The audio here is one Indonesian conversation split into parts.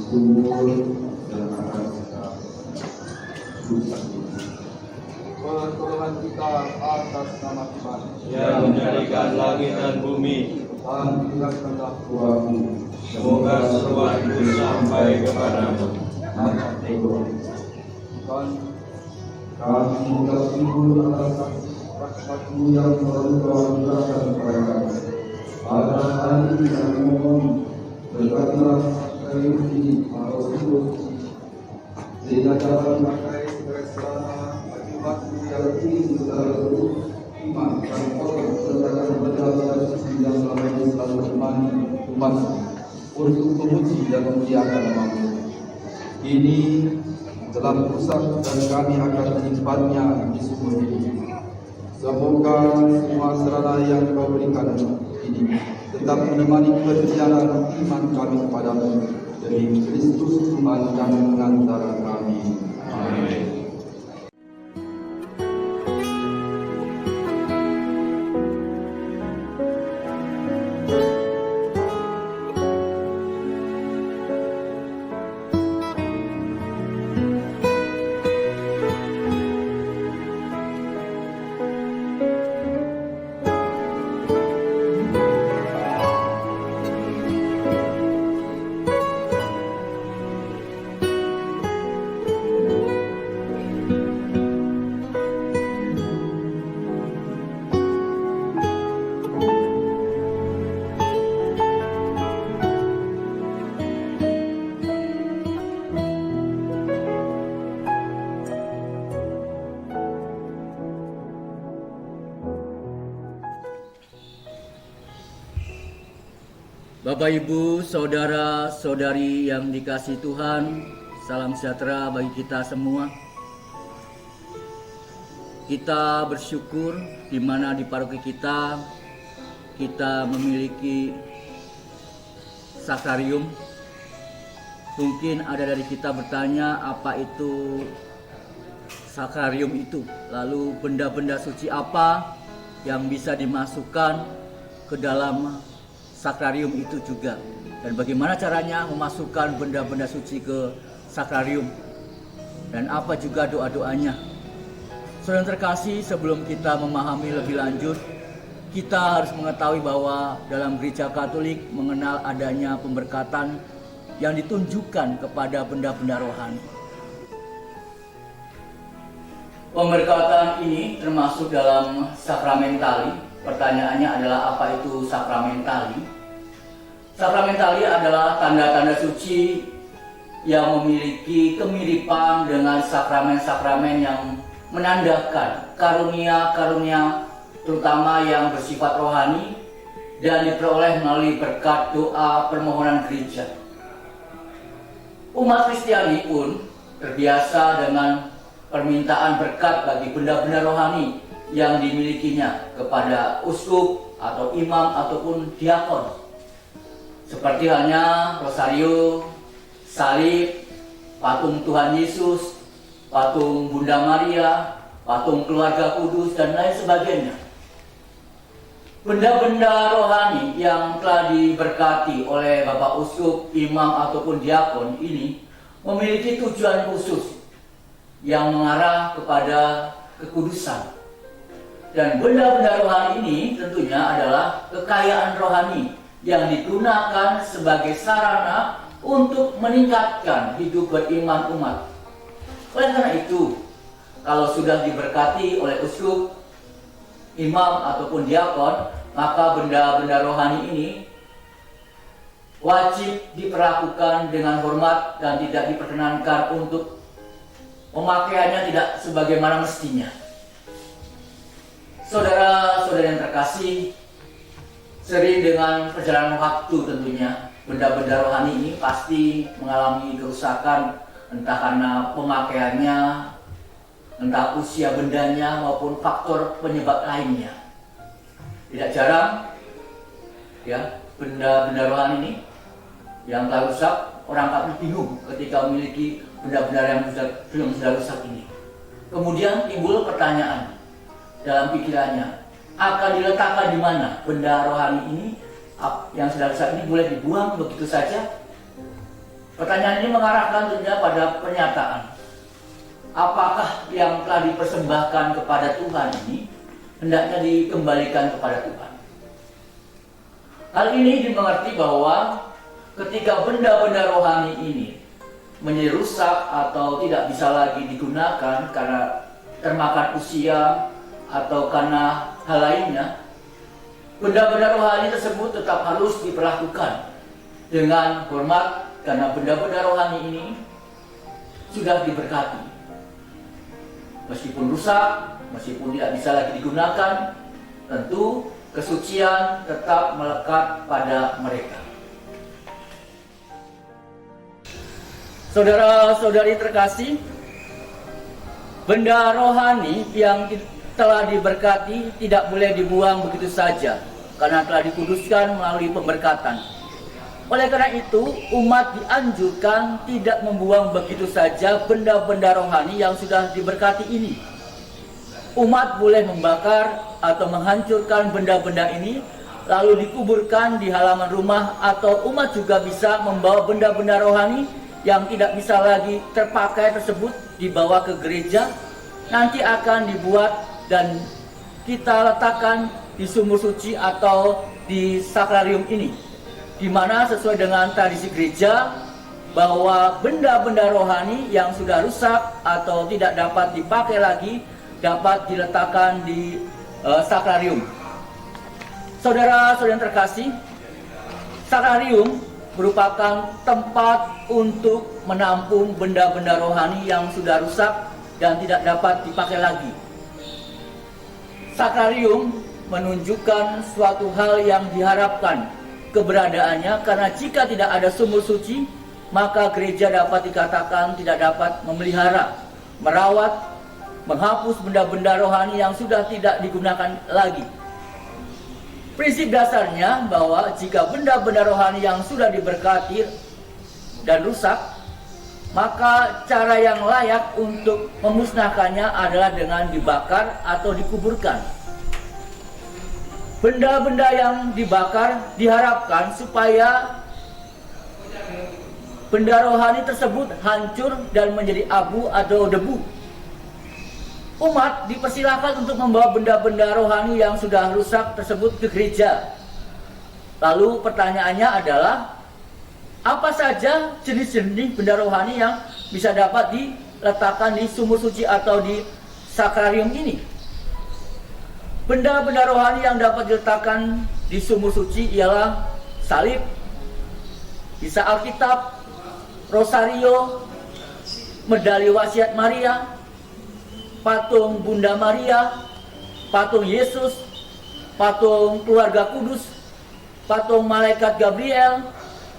sumur dan akan kita rusak. Pertolongan kita atas nama Tuhan yang menjadikan langit dan bumi, dan ingatkanlah doaku. semoga seruanku sampai kepadamu. Dan Kami minta sungguh atas rahmat-Mu yang selalu Kau anugerahkan kepada kami. Pada hari ini kami mohon berkatlah kayu ini atau sungguh sehingga dapat memakai keresahan akibat-Mu yang tinggi seluruh iman dan kotor serta berjalan suci yang selama ini selalu menemani umat untuk memuji dan memuliakan nama-Mu. Ini telah rusak dan kami akan menyimpannya di sumur ini. Semoga semua sarana yang Kau berikan ini tetap menemani perjalanan iman kami kepadamu demi Kristus Tuhan dan pengantara kami. Amin. Bapak, Ibu, saudara-saudari yang dikasihi Tuhan, salam sejahtera bagi kita semua. Kita bersyukur di mana di paroki kita memiliki sakrarium. Mungkin ada dari kita bertanya, apa itu sakrarium itu? Lalu benda-benda suci apa yang bisa dimasukkan ke dalam sakrarium itu juga, dan bagaimana caranya memasukkan benda-benda suci ke sakrarium, dan apa juga doa-doanya. Saudara terkasih, sebelum kita memahami lebih lanjut, kita harus mengetahui bahwa dalam gereja Katolik mengenal adanya pemberkatan yang ditunjukkan kepada benda-benda rohani. Pemberkatan ini termasuk dalam sakramentali. Pertanyaannya adalah, apa itu sakramentali? Sakramentali adalah tanda-tanda suci yang memiliki kemiripan dengan sakramen-sakramen yang menandakan karunia-karunia terutama yang bersifat rohani dan diperoleh melalui berkat doa permohonan gereja. Umat Kristiani pun terbiasa dengan permintaan berkat bagi benda-benda rohani yang dimilikinya kepada uskup atau imam ataupun diakon, seperti halnya rosario, salib, patung Tuhan Yesus, patung Bunda Maria, patung keluarga kudus, dan lain sebagainya. Benda-benda rohani yang telah diberkati oleh Bapak Uskup, imam ataupun diakon ini memiliki tujuan khusus yang mengarah kepada kekudusan. Dan benda-benda rohani ini tentunya adalah kekayaan rohani yang digunakan sebagai sarana untuk meningkatkan hidup beriman umat. Oleh karena itu, kalau sudah diberkati oleh uskup, imam ataupun diakon, maka benda-benda rohani ini wajib diperlakukan dengan hormat dan tidak diperkenankan untuk pemakaiannya tidak sebagaimana mestinya. Saudara-saudara yang terkasih, sering dengan perjalanan waktu tentunya benda-benda rohani ini pasti mengalami kerusakan, entah karena pemakaiannya, entah usia bendanya maupun faktor penyebab lainnya. Tidak jarang ya, benda-benda rohani ini yang telah rusak, orang Katolik bingung ketika memiliki benda-benda yang sudah rusak ini. Kemudian timbul pertanyaan dalam pikirannya, akan diletakkan di mana benda rohani ini yang sudah rusak ini? Boleh dibuang begitu saja? Pertanyaan ini mengarahkan tentunya pada pernyataan. Apakah yang telah dipersembahkan kepada Tuhan ini hendaknya dikembalikan kepada Tuhan? Hal ini dimengerti bahwa ketika benda-benda rohani ini menjadi rusak atau tidak bisa lagi digunakan karena termakan usia atau karena hal lainnya, benda-benda rohani tersebut tetap harus diperlakukan dengan hormat karena benda-benda rohani ini sudah diberkati. Meskipun rusak, meskipun tidak bisa lagi digunakan, tentu kesucian tetap melekat pada mereka. Saudara-saudari terkasih, benda rohani yang telah diberkati tidak boleh dibuang begitu saja, karena telah dikuduskan melalui pemberkatan. Oleh karena itu, umat dianjurkan tidak membuang begitu saja benda-benda rohani yang sudah diberkati ini. Umat boleh membakar atau menghancurkan benda-benda ini, lalu dikuburkan di halaman rumah, atau umat juga bisa membawa benda-benda rohani yang tidak bisa lagi terpakai tersebut dibawa ke gereja, nanti akan dibuat dan kita letakkan di sumur suci atau di sakrarium ini, di mana sesuai dengan tradisi gereja bahwa benda-benda rohani yang sudah rusak atau tidak dapat dipakai lagi dapat diletakkan di sakrarium. Saudara-saudara terkasih, sakrarium merupakan tempat untuk menampung benda-benda rohani yang sudah rusak dan tidak dapat dipakai lagi. Sakrarium menunjukkan suatu hal yang diharapkan keberadaannya, karena jika tidak ada sumur suci, maka gereja dapat dikatakan tidak dapat memelihara, merawat, menghapus benda-benda rohani yang sudah tidak digunakan lagi. Prinsip dasarnya bahwa jika benda-benda rohani yang sudah diberkati dan rusak, maka cara yang layak untuk memusnahkannya adalah dengan dibakar atau dikuburkan. Benda-benda yang dibakar diharapkan supaya benda rohani tersebut hancur dan menjadi abu atau debu. Umat dipersilakan untuk membawa benda-benda rohani yang sudah rusak tersebut ke gereja. Lalu pertanyaannya adalah, apa saja jenis-jenis benda rohani yang bisa dapat diletakkan di sumur suci atau di sakrarium ini? Benda-benda rohani yang dapat diletakkan di sumur suci ialah salib, bisa Alkitab, rosario, medali wasiat Maria, patung Bunda Maria, patung Yesus, patung keluarga kudus, patung malaikat Gabriel,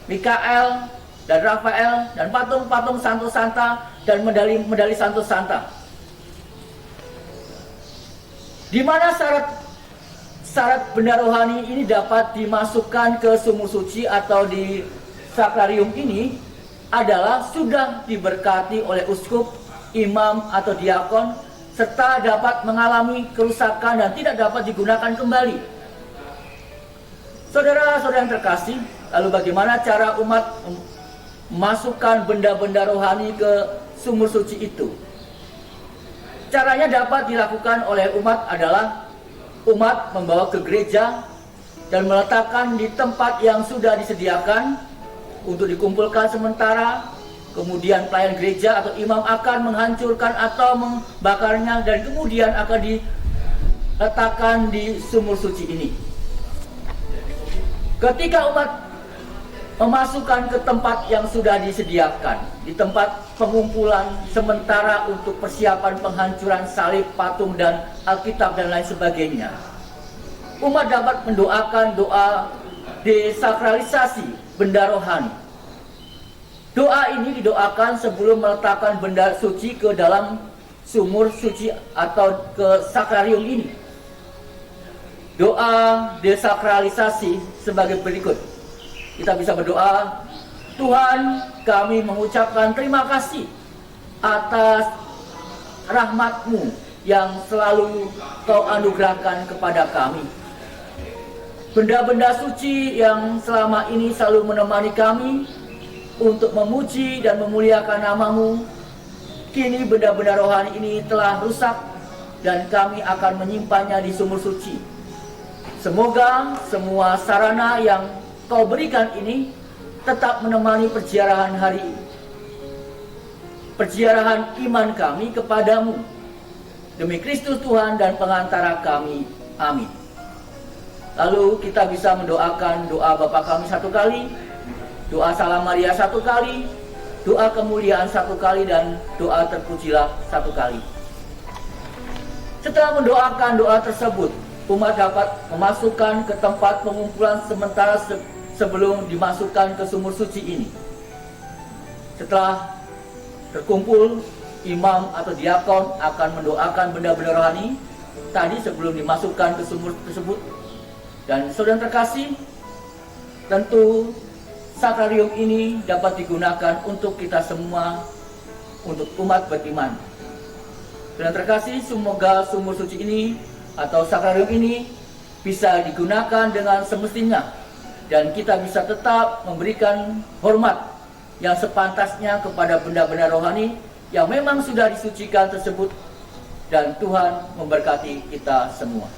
Mikael, dan Rafael, dan patung-patung Santo Santa dan medali Santo Santa. Di mana syarat benda rohani ini dapat dimasukkan ke sumur suci atau di sakrarium ini adalah sudah diberkati oleh uskup, imam, atau diakon, serta dapat mengalami kerusakan dan tidak dapat digunakan kembali. Saudara-saudara yang terkasih, lalu bagaimana cara umat memasukkan benda-benda rohani ke sumur suci itu? Caranya dapat dilakukan oleh umat adalah umat membawa ke gereja dan meletakkan di tempat yang sudah disediakan untuk dikumpulkan sementara. Kemudian pelayan gereja atau imam akan menghancurkan atau membakarnya dan kemudian akan diletakkan di sumur suci ini. Ketika umat memasukkan ke tempat yang sudah disediakan, di tempat pengumpulan sementara untuk persiapan penghancuran salib, patung, dan Alkitab dan lain sebagainya, umat dapat mendoakan doa desakralisasi benda rohani. Doa ini didoakan sebelum meletakkan benda suci ke dalam sumur suci atau ke sakrarium ini. Doa desakralisasi sebagai berikut. Kita bisa berdoa, Tuhan, kami mengucapkan terima kasih atas rahmat-Mu yang selalu Kau anugerahkan kepada kami. Benda-benda suci yang selama ini selalu menemani kami, untuk memuji dan memuliakan nama-Mu. Kini benda-benda rohani ini telah rusak dan kami akan menyimpannya di sumur suci. Semoga semua sarana yang Kau berikan ini tetap menemani perziarahan hari ini, perziarahan iman kami kepadamu. Demi Kristus Tuhan dan pengantara kami. Amin. Lalu kita bisa mendoakan doa Bapa kami satu kali, doa Salam Maria satu kali, doa kemuliaan satu kali, dan doa terpujilah satu kali. Setelah mendoakan doa tersebut, umat dapat memasukkan ke tempat pengumpulan sementara sebelum dimasukkan ke sumur suci ini. Setelah terkumpul, imam atau diakon akan mendoakan benda-benda rohani tadi sebelum dimasukkan ke sumur tersebut. Dan saudara terkasih, tentu sakrarium ini dapat digunakan untuk kita semua, untuk umat beriman. Saudara terkasih, semoga sumur suci ini atau sakrarium ini bisa digunakan dengan semestinya, dan kita bisa tetap memberikan hormat yang sepantasnya kepada benda-benda rohani yang memang sudah disucikan tersebut. Dan Tuhan memberkati kita semua.